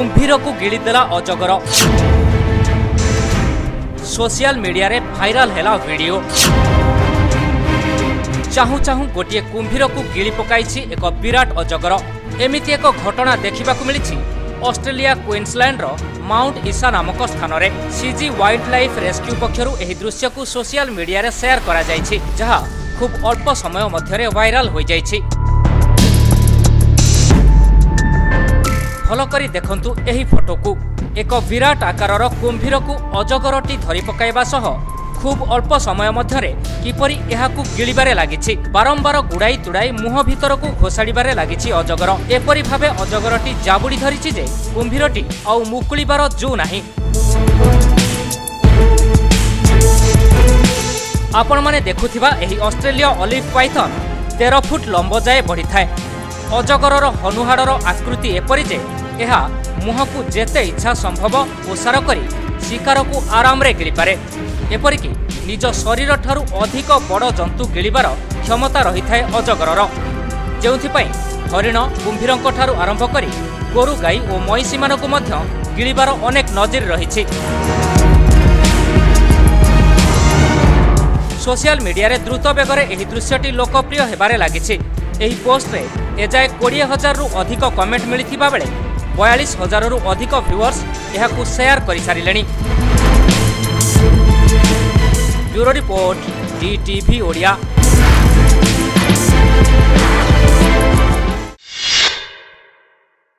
कुंभीर को गिळीदेला अजगर। Social media रे भाइराल हैला वीडियो। चाहू चाहू गोटे कुंभीर को गिळी पकाइछि एक विराट अजगर। एमिति एक घटना देखिबाकु मिलिछि ऑस्ट्रेलिया क्वींसलैंड रो माउंट ईसा नामक स्थान रे। सीजी वाइल्ड लाइफ रेस्क्यू पक्षरु एही दृश्य को सोशल मीडिया रे शेयर करा जायछि, जहा खूब अल्प समय मध्यरे वायरल हो जायछि। भल करी देखंतु एही फोटो को। एक विराट आकारर कुंभीर को अजगरटी धरी पकाइबा सह खूब अल्प समय मध्यरे किपरि एहाकु गिळिबारे लागिछि। बारंबार गुड़ाई तुड़ाई मुह भितर को घोषाड़िबारे लागिछि अजगर। एपरि भावे अजगरटी जाबुड़ी धरिछि जे कुंभीरटी आउ मुकुलिबार जो नाही। आपण माने देखुथिबा एही ऑस्ट्रेलिया ऑलिव पाइथन 13 फुट लंब जाए बढ़ी थाए। अजगरर हनुहाड़र आकृति एपरि जे एहा मुह को जेते इच्छा संभव ओसार करी शिकार को आराम रे गिळि पारे। एपरिकी निज शरीर ठारू अधिक बड़ जंतु गिळिबार क्षमता रही थाए अजगरर, जेउथिपई हरिण कुंभीरंक ठारू आरंभ करी गोरु गाई और महिषी मानकु मध्य गिळिबार अनेक नजिर रहिछि। सोशल मीडिया रे द्रुत बेगरे एही दृश्यटी लोकप्रिय हेबारे लागिछि। एही पोस्ट रे एजाए 20,000 रु अधिक कमेंट मिलिथिबा बेले 42,000 रु अधिक व्यूअर्स एहाकु शेयर करि सारिलेनी। Bureau report DTV Odia.